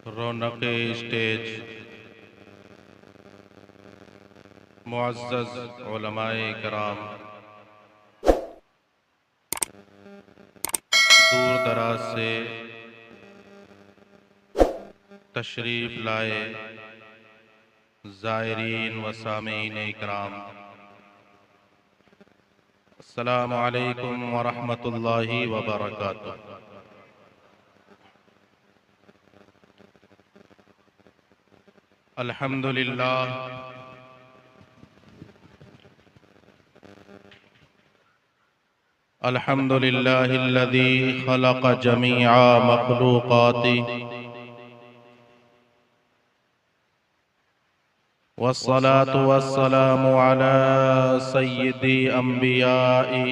रौनक stage, मुअज़्ज़ज़ उलमाए कराम, दूर दराज से तशरीफ़ लाए ज़ायरीन व सामीन इकराम, अस्सलामु अलैकुम व रहमतुल्लाहि व बरकातुहू। अल्हम्दुलिल्लाह, अल्हम्दुलिल्लाहिल्लज़ी खलक़ जमीअ मख़लूक़ातिही वस्सलातु वस्सलामु अला सय्यिदी अंबियाई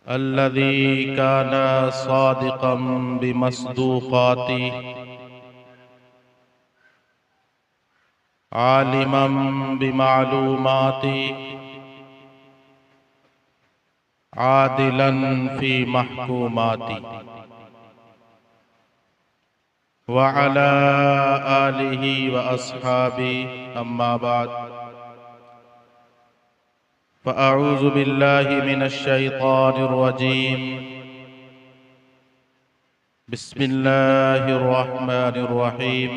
अल्लज़ी काना सादिक़न बिमस्दूक़ातिही आलिमन बिमालूमातिही आदिलन फी महकूमातिही व अला आलिही व अस्हाबिही, अम्मा बाद, फ़अऊज़ु बिल्लाहि मिनश शैतानिर रजीम, बिस्मिल्लाहिर रहमानिर रहीम।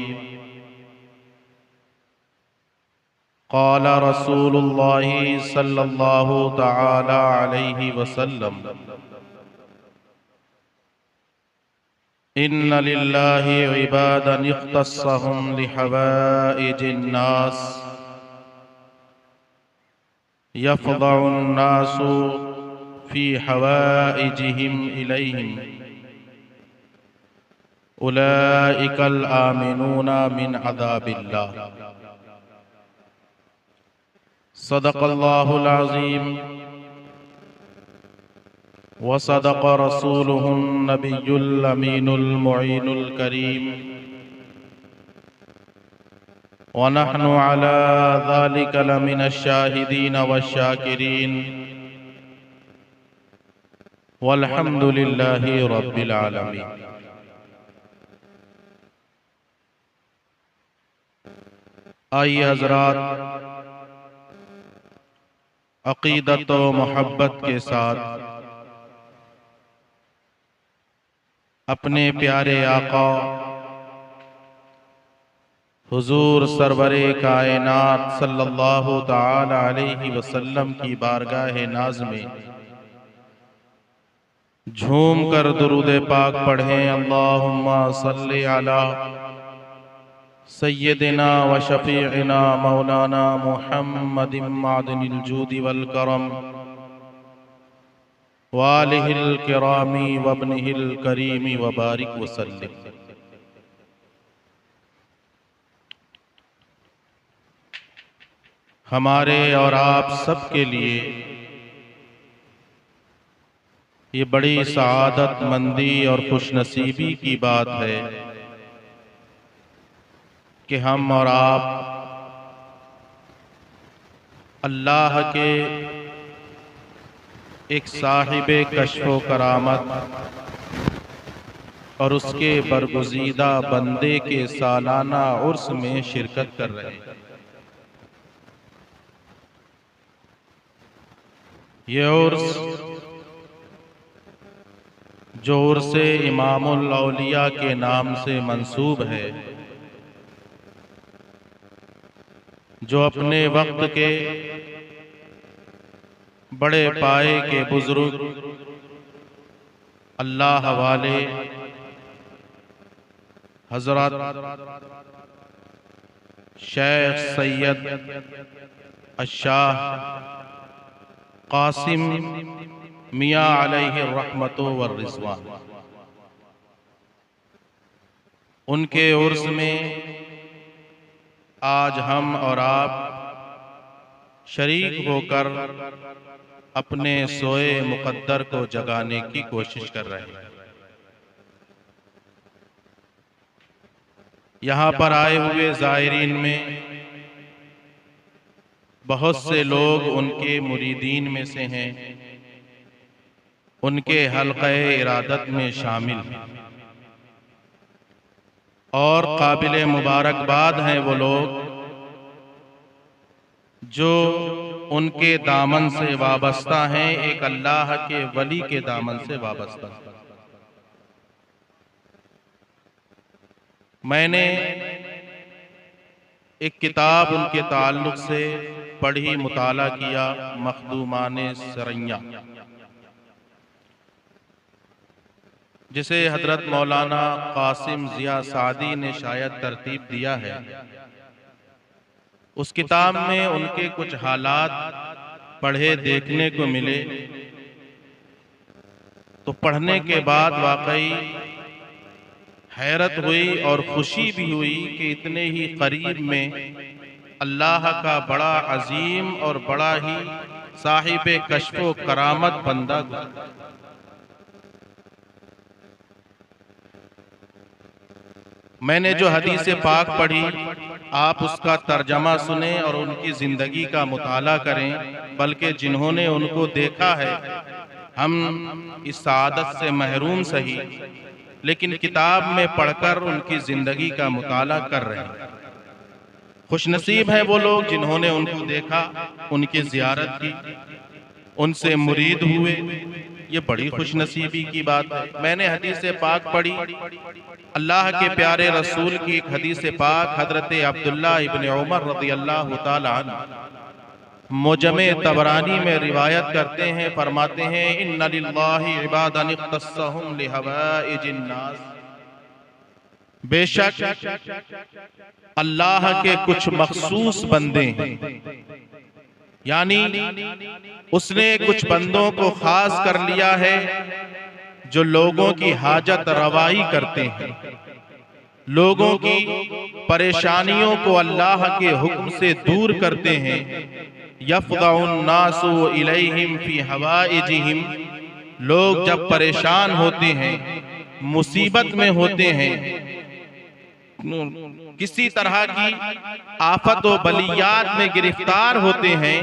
क़ाल रसूलुल्लाहि सल्लल्लाहु तआला अलैहि वसल्लम, इन्ना लिल्लाहि इबादन इख्तस्सहुम लिहवाइजिन नास यफ़ज़अुन नासु फी हवाइजिहिम इलैहिम उलाइकल आमिनूना मिन अज़ाबिल्लाह। सदक़ल्लाहुल अज़ीम व सदक़ रसूलुहुन नबियुल अमीनुल मुईनुल करीम व नहनु अला ज़ालिका लमिनश शाहिदीन वश्शाकिरीन वल्हम्दुलिल्लाहि रब्बिल आलमीन। आइए हज़रात, अक़ीदत व मोहब्बत के साथ अपने प्यारे आका हुजूर सरवरे कायनात सल्लल्लाहु तआला अलैहि वसल्लम की बारगाह नाज़ में झूम कर दुरूद पाक पढ़ें। अल्लाहुम्मा सल्लि अला सय्यदिना व शफीइना मौलाना मुहम्मदिन मादनिल जूदि वल करम वालिहिल किरामी वब्निहिल करीमी व बारिक वसल्लिम। हमारे और आप सब के लिए ये बड़ी सआदत मंदी और खुशनसीबी की बात है कि हम और आप अल्लाह के एक साहिबे कश्फ़ो करामत और उसके बरगुज़ीदा बंदे के सालाना उर्स में शिरकत कर रहे हैं। ये उर्स जो उर्से इमामुल औलिया के नाम से मंसूब है, जो अपने वक्त के बड़े पाए के बुजुर्ग अल्लाह वाले हजरत शेख सैयद अशाह कासिम मियाँ अलैहि रहमतो व रिज़वान, उनके उर्स में आज हम और आप शरीक होकर अपने सोए मुक़द्दर को जगाने की कोशिश कर रहे हैं। यहाँ पर आए हुए ज़ायरीन में बहुत से लोग उनके मुरीदीन में से हैं, उनके हल्क़े इरादत में शामिल हैं। और काबिल मुबारकबाद हैं वो लोग जो उनके दामन से वाबस्ता हैं, एक अल्लाह के वली के दामन से वाबस्ता। मैंने एक किताब उनके ताल्लुक से पढ़ी, मुताला किया, मखदूमाने सरैया, जिसे हजरत मौलाना कासिम जिया सादी ने शायद तरतीब दिया है। उस किताब में उनके कुछ हालात पढ़े, देखने को मिले, तो पढ़ने के बाद वाकई हैरत हुई और खुशी भी हुई कि इतने ही करीब में अल्लाह का बड़ा अजीम और बड़ा ही साहिब कश्फो करामत बंदा। मैंने जो हदीस पाक पढ़ी, आप उसका तर्जमा सुने और उनकी जिंदगी का मुताला करें, बल्कि जिन्होंने उनको देखा है, हम इस सादत से महरूम सही, लेकिन किताब में पढ़कर उनकी जिंदगी का मुताला कर रहे हैं। खुशनसीब हैं वो लोग जिन्होंने उनको देखा, उनकी ज़ियारत की, उनसे मुरीद हुए। ये बड़ी खुशनसीबी की बात है। मैंने हदीस पाक पढ़ी, अल्लाह के प्यारे रसूल की एक हदीस पाक हजरत अब्दुल्ला इब्न उमर रज़ियल्लाहु ताला अन्हु मुजमे तबरानी में रिवायत करते हैं, फरमाते हैं, इन्ना लिल्लाहि इबादन इख्तस्सहुम लिहवाइजिन नास, बेशक अल्लाह के कुछ मखसूस बंदे हैं, यानी उसने कुछ बंदों को खास कर लिया है जो लोगों की हाजत रवाई करते हैं, लोगों की परेशानियों को अल्लाह के हुक्म से दूर करते हैं। यफ़ग़उन नासु इलैहिम फी हवाइजिहिम, लोग जब परेशान होते हैं, मुसीबत में होते हैं, किसी तरह की आफत व बलियात में गिरफ्तार होते हैं,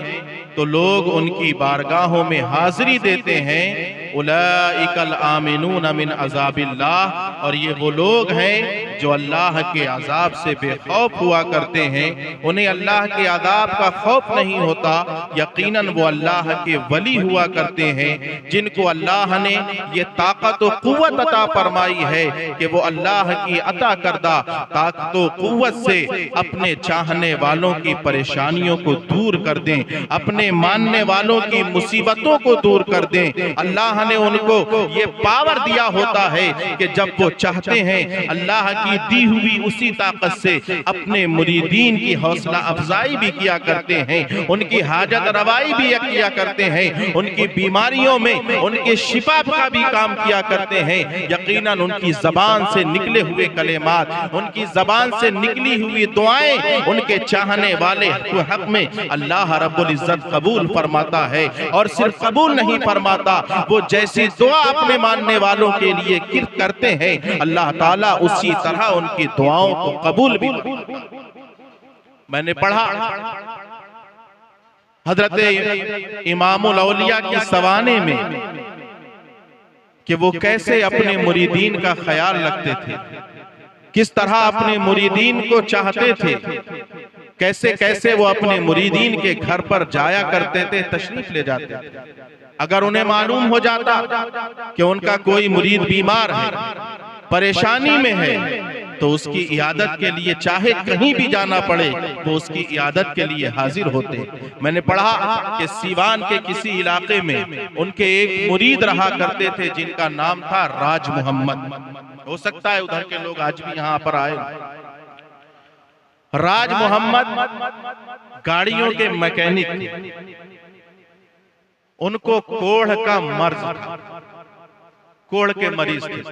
तो लोग उनकी बारगाहों में हाजिरी देते हैं। उलाइकल आमिनून मिन अज़ाबिल्लाह, और ये वो लोग हैं जो अल्लाह के अजाब से बेखौफ हुआ करते हैं, उन्हें अल्लाह के अजाब का खौफ नहीं होता। यकीनन वो अल्लाह के वली हुआ करते हैं जिनको अल्लाह ने ये ताकत व कुव्वत अता फरमाई है कि वो अल्लाह की अता करदा ताकत व कुव्वत से अपने चाहने वालों की परेशानियों को दूर कर दें, अपने मानने वालों की मुसीबतों को दूर कर दें। अल्लाह ने उनको ये पावर दिया होता है कि जब वो चाहते हैं अल्लाह की दी हुई उसी ताकत से अपने मुरीदीन की हौसला अफजाई भी किया करते हैं, उनकी हाजत रवाई भी किया करते हैं, उनकी बीमारियों में उनके शिफा का भी काम किया करते हैं। यकीनन उनकी जबान से निकले हुए कलेमात, उनकी जबान से निकली हुई दुआएं उनके चाहने वाले हक में अल्लाह रब्बुल इज्जत कबूल फरमाता है, और सिर्फ कबूल नहीं फरमाता, वो जैसी दुआ अपने मानने वालों के लिए करते हैं, अल्लाह ताला उसी तरह उनकी दुआओं को कबूल भी। मैंने पढ़ा हजरत इमामुल औलिया की सवाने में कि वो कैसे अपने मुरीदीन का ख्याल रखते थे, किस तरह अपने मुरीदीन को चाहते थे, कैसे कैसे वो अपने मुरीदीन के घर पर जाया करते थे, तशरीफ ले जाते थे। अगर उन्हें मालूम हो जाता कि उनका कोई मुरीद बीमार है, परेशानी में है, तो उसकी इयादत के लिए चाहे कहीं भी जाना पड़े वो उसकी इयादत के लिए हाजिर होते। मैंने पढ़ा कि सीवान के किसी इलाके में उनके एक मुरीद रहा करते थे जिनका नाम था राज मोहम्मद। हो सकता है उधर के लोग आज भी यहाँ पर आए। राज मोहम्मद गाड़ियों के मैकेनिक, उनको कोढ़ का मर्ज था, कोढ़ के मरीज थे।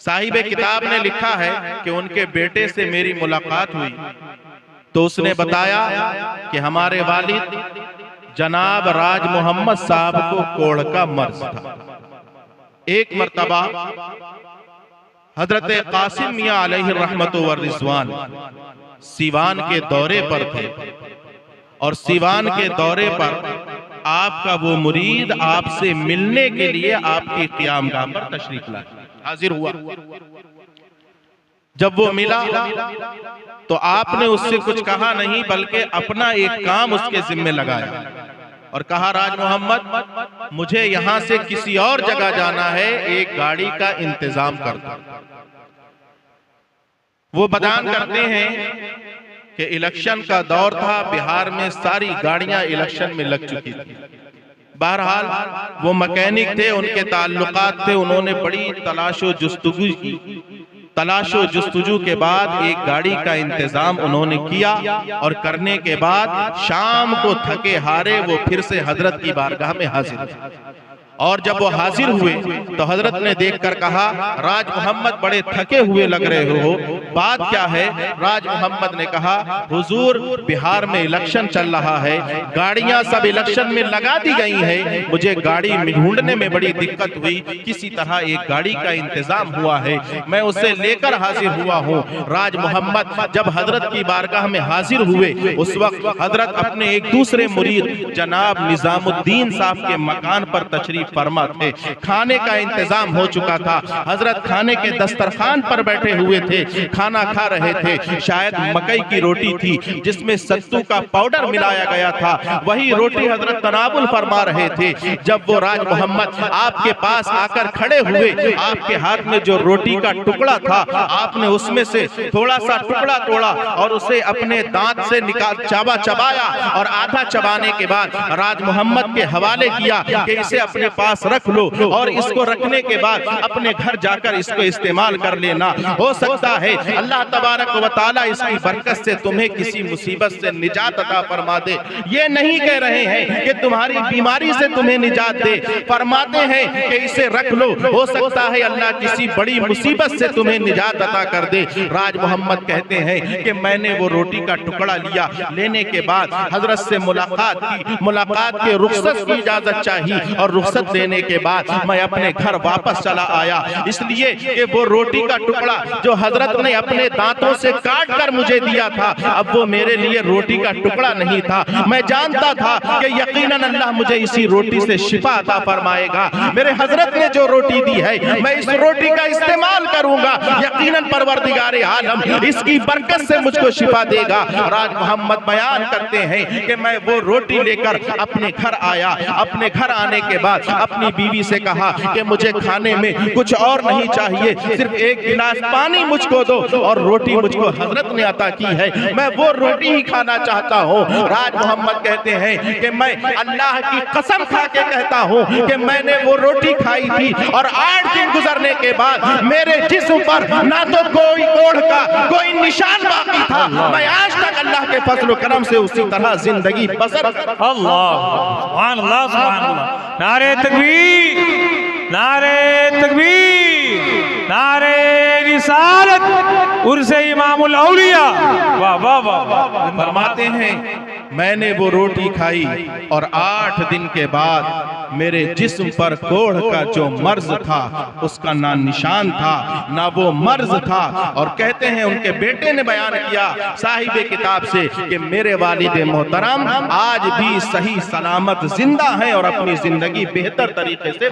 साहिबे किताब ने लिखा है कि उनके बेटे से मेरी मुलाकात हुई तो उसने बताया कि हमारे वालिद जनाब राज मोहम्मद साहब को कोढ़ का मर्ज था। एक मर्तबा हजरत कासिम मियां अलैहि रहमतु व रिज़वान सीवान के दौरे पर थे, और सीवान के दौरे पर आपका वो मुरीद आपसे मिलने के लिए आपकी क़ियामगाह पर तशरीफ लाया, हाजिर हुआ। जब वो मिला तो आपने उससे कुछ कहा नहीं, बल्कि अपना एक काम उसके जिम्मे लगाया और कहा, राज मोहम्मद मुझे यहां से किसी और जगह जाना है, एक गाड़ी का इंतजाम कर दो। वो बयान करते हैं कि इलेक्शन का दौर था, बिहार में सारी गाड़ियां इलेक्शन में लग चुकी थी। बहरहाल वो मैकेनिक थे, उनके ताल्लुकात थे, उन्होंने बड़ी तलाशो जुस्तजू की। तलाशो जुस्तजू के बाद एक गाड़ी का इंतजाम उन्होंने किया और करने के बाद शाम को थके हारे वो फिर से हजरत की बारगाह में हाजिर हुए। और जब वो हाजिर हुए तो हजरत ने देखकर कहा, राज मोहम्मद बड़े थके हुए लग रहे हो, बात क्या है? राज मोहम्मद ने कहा, हुजूर बिहार में इलेक्शन चल रहा है, गाड़ियां सब इलेक्शन में लगा दी गई हैं, मुझे गाड़ी ढूंढने में बड़ी दिक्कत हुई, किसी तरह एक गाड़ी का इंतजाम हुआ है, मैं उसे लेकर हाजिर हुआ हूँ। राज मोहम्मद जब हजरत की बारगाह में हाजिर हुए, उस वक्त हजरत अपने एक दूसरे मुरीद जनाब निजामुद्दीन साहब के मकान पर तशरीफ फरमा थे। खाने का इंतजाम हो चुका था, हजरत खाने के दस्तरखान पर बैठे हुए थे, खाना खा रहे थे। शायद मकई की रोटी थी जिसमें सत्तू का पाउडर मिलाया गया था, वही रोटी हजरत तनावुल फरमा रहे थे। जब वो राज मोहम्मद आपके पास आकर खड़े हुए, आपके हाथ में जो रोटी का टुकड़ा था, आपने उसमें से थोड़ा सा टुकड़ा तोड़ा और उसे अपने दांत से निकाल चबाया और आधा चबाने के बाद राज मोहम्मद के हवाले किया कि इसे अपने पास रख लो और इसको रखने के बाद अपने घर जाकर इसको इस्तेमाल कर लेना। हो सकता है अल्लाह तबारक व तआला इसकी बरकत से तुम्हें किसी मुसीबत से निजात अता फरमा दे। ये नहीं कह रहे हैं कि तुम्हारी बीमारी से तुम्हें निजात दे, फरमाते हैं कि इसे रख लो, हो सकता है अल्लाह किसी बड़ी मुसीबत से तुम्हें निजात अता कर दे। राज मोहम्मद कहते हैं कि मैंने वो रोटी का टुकड़ा लिया, लेने के बाद हजरत से मुलाकात की, मुलाकात के रुखसत की इजाजत चाहिए और रुखसत देने के बाद मैं अपने घर वापस चला आया, इसलिए कि वो रोटी का टुकड़ा जो हजरत ने अपने दांतों से काट कर मुझे दिया था, अब वो मेरे लिए रोटी का टुकड़ा नहीं था। मैं जानता था कि यकीनन अल्लाह मुझे इसी रोटी से शिफा अता फरमाएगा। मेरे हजरत ने जो रोटी दी है, मैं इस रोटी का इस्तेमाल करूंगा, यकीनन परवरदिगार आलम इसकी बरकत से मुझको शिफा देगा। राज मोहम्मद बयान करते हैं कि मैं वो रोटी लेकर अपने घर आया। अपने घर आने के बाद अपनी बीवी से कहा कि मुझे खाने में कुछ और नहीं चाहिए, सिर्फ एक गिलास पानी मुझको दो और रोटी मुझको हजरत ने अता की है, मैं वो रोटी ही खाना चाहता हूँ। राज मोहम्मद कहते हैं कि मैं अल्लाह की कसम खा के कहता हूँ कि मैंने वो रोटी खाई थी और 8 दिन गुजरने के बाद मेरे जिस्म पर ना तो कोई कोढ़ का कोई निशान बाकी था। मैं आज तक अल्लाह के फजल करम से उसी तरह जिंदगी बसर। नारे तकबीर, नारे तकबीर, नारे रिसालत, उर्से इमामुल औलिया। वाह वाह वाह। फरमाते हैं मैंने वो रोटी खाई और 8 दिन के बाद मेरे जिस्म पर कोढ़ का जो मर्ज था उसका ना निशान था ना वो मर्ज था। और कहते हैं उनके बेटे ने बयान किया साहिबे किताब से कि मेरे वालिद मोहतरम आज भी सही सलामत जिंदा हैं और अपनी जिंदगी बेहतर तरीके से।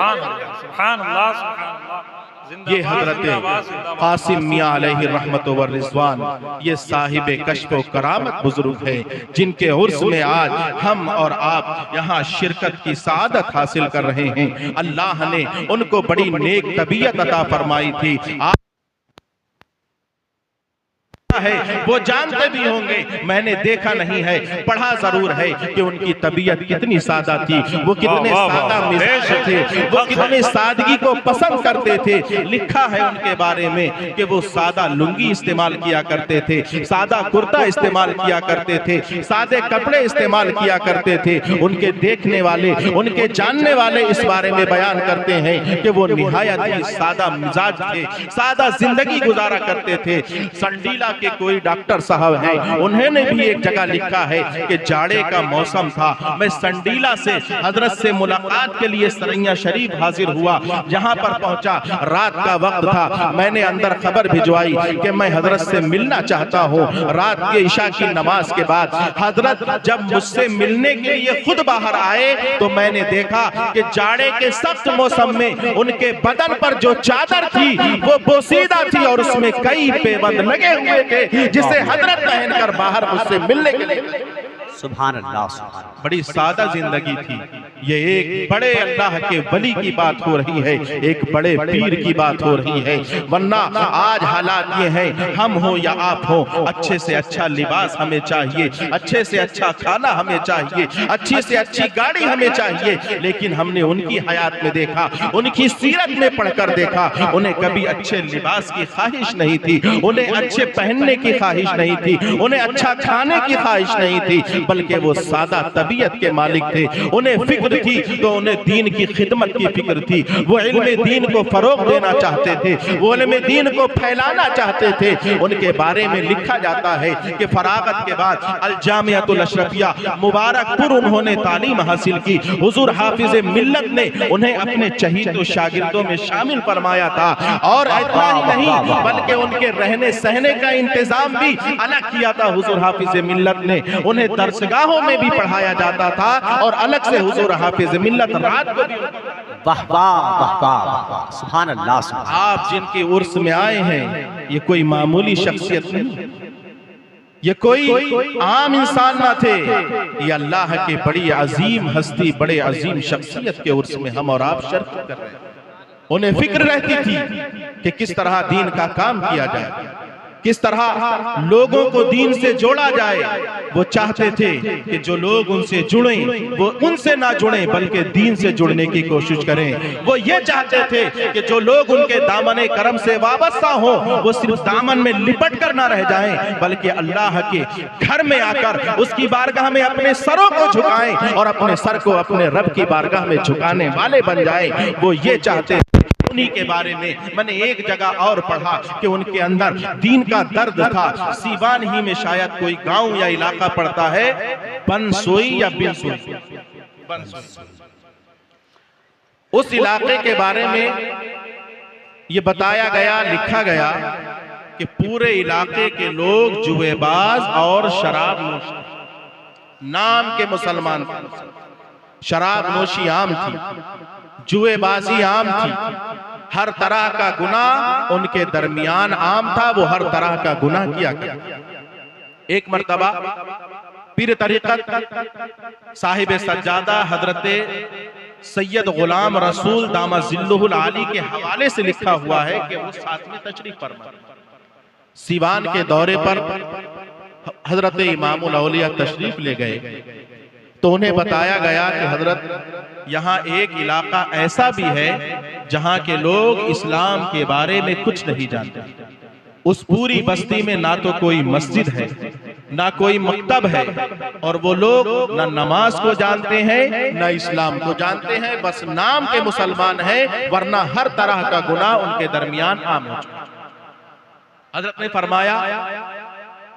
ये हजरत कासिम मियां अलैहि रहमत व रिज़वान, ये साहिबे कश्फ व करामत बुजुर्ग है, जिनके उर्स में आज हम और आप यहाँ शिरकत की सादत हासिल कर रहे हैं। अल्लाह ने उनको बड़ी नेक तबीयत अता फरमाई थी। है वो जानते भी होंगे, मैंने देखा नहीं है, पढ़ा जरूर है कि उनकी तबीयत कितनी सादा थी, वो कितने सादा मिजाज थे, वो कितने सादगी को पसंद करते थे। लिखा है उनके बारे में कि वो सादा लुंगी इस्तेमाल किया करते थे, सादा कुर्ता इस्तेमाल किया करते थे, सादे कपड़े इस्तेमाल किया करते थे। उनके देखने वाले, उनके जानने वाले इस बारे में बयान करते हैं कि वो निहायत ही सादा मिजाज थे, सादा जिंदगी गुजारा करते थे। संडीला के कोई डॉक्टर साहब हैं, उन्होंने भी एक जगह लिखा है कि जाड़े का मौसम था, मैं संडीला से हजरत से मुलाकात के लिए सरैया शरीफ हाजिर हुआ। जहां पर पहुंचा रात का वक्त था, मैंने अंदर खबर भिजवाई कि मैं हजरत से मिलना चाहता हूं। रात के इशा की नमाज के बाद हजरत जब मुझसे मिलने के लिए खुद बाहर आए तो मैंने देखा कि जाड़े के सख्त मौसम में उनके बदन पर जो चादर थी वो बोसीदा थी और उसमें कई पेबंद लगे हुए थे, जिसे हजरत पहनकर बाहर मुझसे मिलने के लिए। सुभान अल्लाह, सुभान अल्लाह। बड़ी सादा जिंदगी थी। ये एक बड़े अल्लाह के वली की बात हो रही है, एक बड़े पीर की बात हो रही है। वरना आज हालात ये हैं, हम हो या आप हो, अच्छे से अच्छा लिबास हमें चाहिए, अच्छे से अच्छा खाना हमें चाहिए, अच्छी से अच्छी गाड़ी हमें चाहिए, लेकिन हमने उनकी हयात में देखा, उनकी सीरत में पढ़कर देखा, उन्हें कभी अच्छे लिबास की ख्वाहिश नहीं थी, उन्हें अच्छे पहनने की ख्वाहिश नहीं थी, उन्हें अच्छा खाने की ख्वाहिश नहीं थी, बल्कि वो सादा तबीयत के मालिक थे। उन्हें फिक्र थी तो उन्हें दीन की खिदमत की फिक्र थी। वो इल्मे दीन को फरोग देना चाहते थे, वो इल्मे दीन को फैलाना चाहते थे। उनके बारे में लिखा जाता है कि फरागत के बाद अल जामिअतुल अशरफिया मुबारकपुर उन्होंने तालीम हासिल की। हुजूर हाफिज मिल्लत ने उन्हें अपने चहीते शागिर्दों में शामिल फरमाया था। और इतना ही नहीं बल्कि उनके रहने सहने का इंतजाम भी अलग किया था। हुजूर हाफिज मिल्लत ने उन्हें दरसगाहों में भी पढ़ाया जाता था और अलग से हुजूर हाफिज मिल्लत रात को भी। वाह वाह वाह वाह, सुभान अल्लाह, सुभान। आप जिनके उर्स में आए हैं, ये कोई मामूली शख्सियत नहीं, ये कोई आम इंसान ना थे, ये अल्लाह के बड़ी अजीम हस्ती, बड़े अजीम शख्सियत के उर्स में हम और आप शिरकत कर रहे हैं। उन्हें फिक्र रहती थी कि किस तरह दीन का काम किया जाए, किस तरह लोगों को दीन से जोड़ा जाए। वो चाहते थे कि जो लोग उनसे जुड़े वो उनसे ना जुड़े बल्कि दीन से जुड़ने की कोशिश करें। वो ये चाहते थे कि जो लोग उनके दामन करम से वाबस्ता हो वो सिर्फ दामन में लिपट कर ना रह जाएं बल्कि अल्लाह के घर में आकर उसकी बारगाह में अपने सरों को झुकाएं और अपने सर को अपने रब की बारगाह में झुकाने वाले बन जाएं। वो ये चाहते उन्हीं के बारे में मैंने एक जगह और पढ़ा कि उनके अंदर दीन का दर्द था। सीवान ही में शायद कोई गांव या इलाका पड़ता है, बनसोई या बिनसोई, उस इलाके के बारे में ये बताया गया, लिखा गया कि पूरे इलाके के लोग जुएबाज और शराब नोशी, नाम के मुसलमान, शराब नोशी आम थी, जुएबाजी आम थी, हर तरह का गुनाह उनके दरमियान आम था। वो हर तरह का गुनाह किया गया। एक मर्तबा पीर तरीक़त साहिब सज्जादा हजरत सैयद गुलाम रसूल दामा जिल्लुहुल आली के हवाले से लिखा हुआ है कि वो साथ में तशरीफ फरमा सीवान के दौरे पर हजरत इमामुल औलिया तशरीफ ले गए तो उन्हें बताया गया कि हजरत यहाँ एक इलाका ऐसा भी है जहाँ के लोग इस्लाम के बारे में कुछ नहीं जानते। उस पूरी बस्ती में ना तो कोई मस्जिद है ना कोई मकतब है और वो लोग ना नमाज को जानते हैं ना इस्लाम को जानते हैं, बस नाम के मुसलमान हैं, वरना हर तरह का गुनाह उनके दरमियान आम हो चुका। हजरत ने फरमाया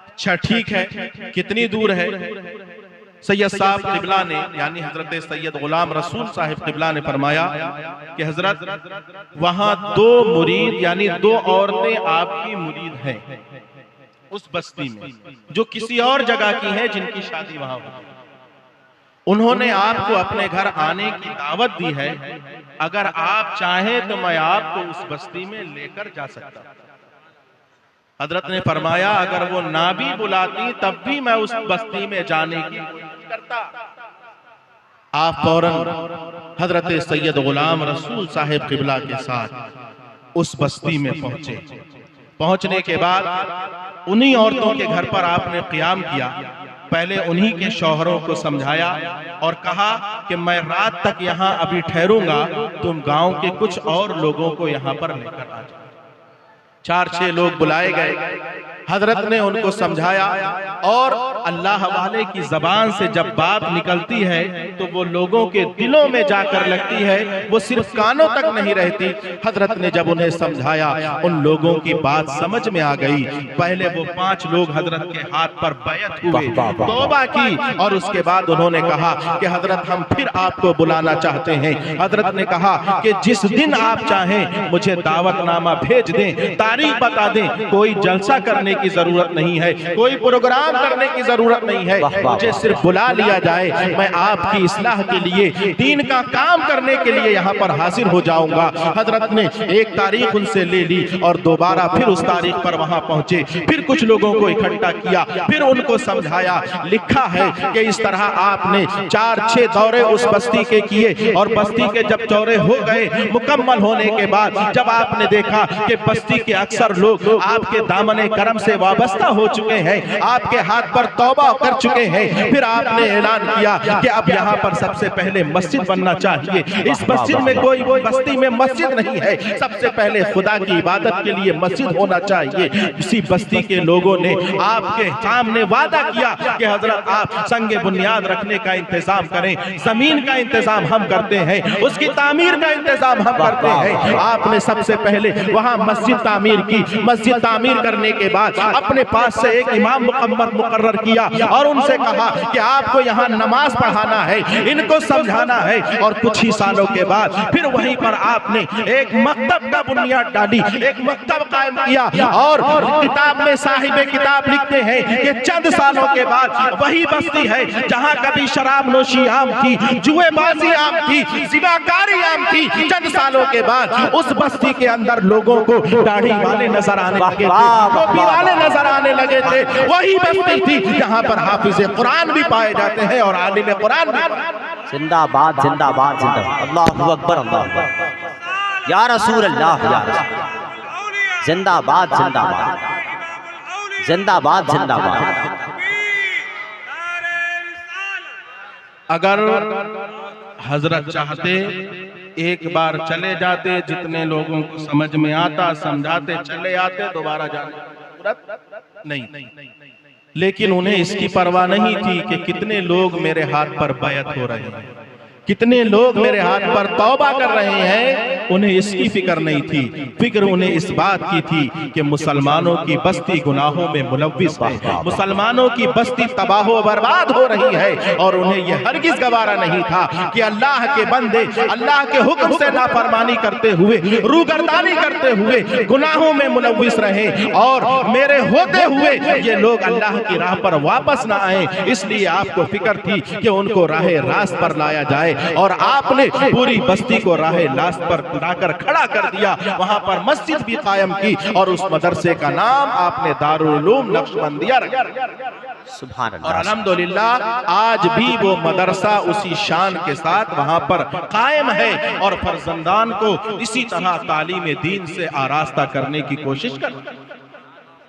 अच्छा ठीक है, कितनी दूर है? सैयद साहब किबला ने यानी हजरत सैयद गुलाम रसूल साहिब किबला ने फरमाया कि हजरत वहां दो मुरीद यानी दो औरतें आपकी मुरीद हैं उस बस्ती में जो किसी और जगह की हैं जिनकी शादी वहां हो। उन्होंने आपको अपने घर आने की दावत दी है, अगर आप चाहें तो मैं आपको उस बस्ती में लेकर जा सकता हूं। हजरत ने फरमाया अगर वो ना भी बुलाती तब भी मैं उस बस्ती में जाने की कोशिश करता। आप फौरन हजरत सैयद गुलाम रसूल साहिब किबला के साथ उस बस्ती में पहुंचे। पहुंचने के बाद उन्हीं औरतों के घर पर आपने क़याम किया। पहले उन्हीं के शौहरों को समझाया और कहा कि मैं रात तक यहाँ अभी ठहरूंगा, तुम गांव के कुछ और लोगों को यहाँ पर लेकर आ जाओ। 4-6 लोग बुलाए गए। हजरत ने उनको समझाया और अल्लाह वाले की जबान से जब बात निकलती है तो वो लोगों के दिलों में जाकर लगती है, वो सिर्फ कानों तक नहीं रहती। हजरत ने जब उन्हें समझाया, उन लोगों की बात समझ में आ गई। पहले वो 5 लोग हजरत के हाथ पर बैत हुए, तौबा की और उसके बाद उन्होंने कहा कि हजरत हम फिर आपको बुलाना चाहते हैं। हजरत ने कहा कि जिस दिन आप चाहें मुझे दावतनामा भेज दें, तारीख बता दें, कोई जलसा करने की जरूरत नहीं है, कोई प्रोग्राम करने की जरूरत नहीं है, मुझे सिर्फ बुला लिया जाए, मैं आपकी इस्लाह के लिए, दीन का काम करने के लिए यहाँ पर हाजिर हो जाऊंगा। हजरत ने एक तारीख उनसे ले ली और दोबारा फिर उस तारीख पर वहां पहुंचे, फिर कुछ लोगों को इकट्ठा किया, फिर उनको समझाया। लिखा है कि इस तरह आपने 4-6 दौरे उस बस्ती के किए और बस्ती के जब दौरे हो गए, मुकम्मल होने के बाद जब आपने देखा कि बस्ती के अक्सर लोग आपके दामने करम से वाबस्ता हो चुके हैं, आपके हाथ पर तौबा कर चुके हैं, फिर आपने ऐलान किया कि अब यहाँ पर सबसे पहले मस्जिद बनना चाहिए। इस मस्जिद में कोई बस्ती में मस्जिद नहीं है, सबसे पहले खुदा की इबादत के लिए मस्जिद होना चाहिए। इसी बस्ती के लोगों ने आपके सामने वादा किया कि हजरत आप संगे बुनियाद रखने का इंतजाम करें, जमीन का इंतजाम हम करते हैं, उसकी तामीर का इंतजाम हम करते हैं। आपने सबसे पहले वहां मस्जिद तामीर की। मस्जिद तामीर करने के बाद अपने पास से एक इमाम मुकर्रर किया और उनसे कहा कि आपको यहाँ नमाज पढ़ाना है, इनको समझाना है। और कुछ ही सालों के बाद फिर वहीं पर आपने एक मकतब का बुनियाद डाली, एक मकतब कायम किया। और किताब में साहिबे किताब लिखते हैं कि चंद सालों के बाद वही बस्ती है जहाँ कभी शराब नोशी आम थी, जुएबाजी आम थी, जिनाकारी आम थी। चंद सालों के बाद उस बस्ती के अंदर लोगों को दाढ़ी वाले नजर आने लगे थे, टोपी वाले नजर आने लगे थे। वही बस्ती थी जहाँ पर हाफिज कुरान भी पाए जाते हैं और आलिम कुरान भी। जिंदाबाद जिंदाबाद जिंदाबाद, अल्लाहु अकबर अल्लाहु अकबर, या रसूल अल्लाह या रसूल, जिंदाबाद जिंदाबाद जिंदाबाद जिंदाबाद। अगर हजरत चाहते एक बार चले जाते, जितने लोगों को समझ में आता समझाते, चले आते, दोबारा जाने नहीं। लेकिन उन्हें इसकी परवाह नहीं थी कि कितने लोग मेरे हाथ पर बैत हो रहे हैं, कितने लोग मेरे हाथ पर तौबा कर रहे हैं। उन्हें इसकी फिक्र नहीं थी। फिक्र उन्हें इस बात की थी कि मुसलमानों की बस्ती गुनाहों में मुलव्विस है, मुसलमानों की बस्ती तबाह व बर्बाद हो रही है। और उन्हें यह हरगिज़ गवारा नहीं था कि अल्लाह के बंदे अल्लाह के हुक्म से नाफरमानी करते हुए, रूगर्दानी करते हुए गुनाहों में मुलव्विस रहे और मेरे होते हुए ये लोग अल्लाह की राह पर वापस ना आए। इसलिए आपको फिक्र थी कि उनको राह रास्त पर लाया जाए और आपने पूरी बस्ती को राह रास्त पर लाकर खड़ा कर दिया। वहां पर मस्जिद भी कायम की और उस मदरसे का नाम आपने दारुल उलूम नक्शबंदिया रखा। सुभान अल्लाह। और अल्हम्दुलिल्लाह आज भी वो मदरसा उसी शान के साथ वहां पर कायम है और फर्जंदान को इसी तरह तालीम दीन से आरास्ता करने की कोशिश कर।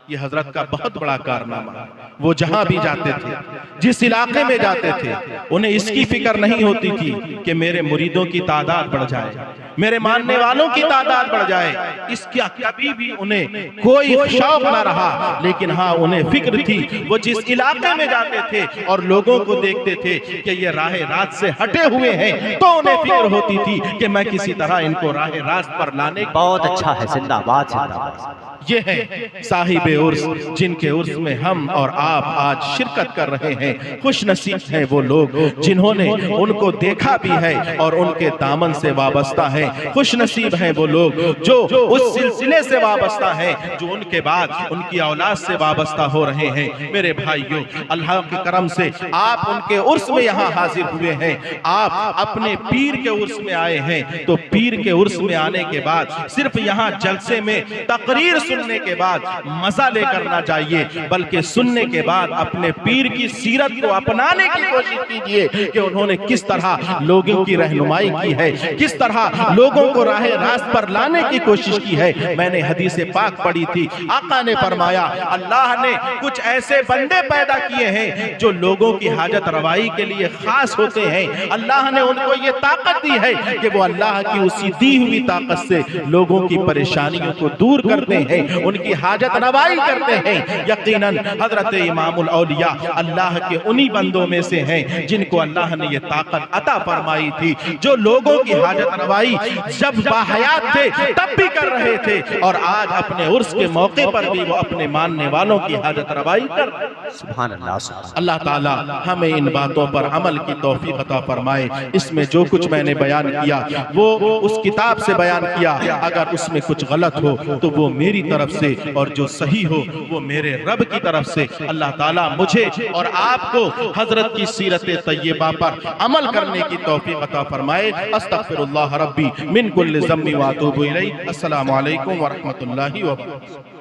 ये हजरत का बहुत बड़ा कारनामा। वो जहां भी जाते थे, जिस इलाके में जाते थे, उन्हें इसकी फिक्र नहीं होती थी कि मेरे मुरीदों की तादाद बढ़ जाए, मेरे मानने वालों की तादाद बढ़ जाए। इसका कभी भी उन्हें कोई शौक ना रहा। लेकिन हाँ, उन्हें फिक्र थी। वो जिस इलाके में जाते थे और लोगों को देखते थे कि ये राह रात से हटे हुए हैं, तो उन्हें फिक्र होती थी कि मैं किसी तरह इनको राह रास्त पर लाने। बहुत अच्छा है, जिंदाबाद जिंदाबाद। ये है साहिबे उर्स, जिनके उर्स में हम और आप आज शिरकत कर रहे हैं। खुश नसीब हैं वो लोग जिन्होंने उनको देखा भी है और उनके दामन से वाबस्ता है। खुश नसीब हैं वो लोग जो उस सिलसिले से वाबस्ता हैं जो उनके बाद उनकी औलाद से वाबस्ता हो रहे हैं। मेरे भाइयों, अल्लाह के करम से आप उनके उर्स में यहाँ हाजिर हुए हैं। आप अपने पीर के उर्स में आए हैं, तो पीर के उर्स में आने के बाद सिर्फ यहाँ जलसे में तकरीर सुनने के बाद मजा लेकर ना जाइए, बल्कि सुनने के बाद अपने पीर की सीरत को अपनाने की कोशिश कीजिए कि उन्होंने किस तरह लोगों की रहनुमाई की है, किस तरह लोगों को राह रास्त पर लाने की कोशिश की है। मैंने हदीस पाक पढ़ी थी, आका ने फरमाया अल्लाह ने कुछ ऐसे बंदे पैदा किए हैं जो लोगों की हाजत रवाई के लिए खास होते हैं। अल्लाह ने उनको ये ताकत दी है कि वो अल्लाह की उसी दी हुई ताकत से लोगों की परेशानियों को दूर करते हैं, उनकी हाजत रवाई बयान करते हैं यकीनन हजरत इमामुल औलिया अल्लाह के उन्हीं बंदों में से हैं जिनको अल्लाह ने ये ताकत अता फरमाई थी, जो लोगों की हाजत रवाई जब बाहयात थे तब भी कर रहे थे और आज अपने उर्स के मौके पर भी वो अपने मानने वालों की हाजत रवाई कर रहे हैं। सुभान अल्लाह, सुभान अल्लाह। अल्लाह ताला हमें इन बातों पर अमल की तौफीक अता फरमाए। इसमें जो कुछ मैंने बयान किया वो उस किताब से बयान किया, अगर उसमें कुछ गलत हो तो वो मेरी तरफ से और जो सही हो वो मेरे रब की तरफ से। अल्लाह ताला मुझे और आपको हजरत की सीरत तय्यबा पर अमल करने की तौफीक अता फरमाए। अस्तगफिरुल्लाह रब्बी मिन कुल्लि ज़म्बि व अतूबु इलैहि। अस्सलामु अलैकुम व रहमतुल्लाहि व बरकातुहू।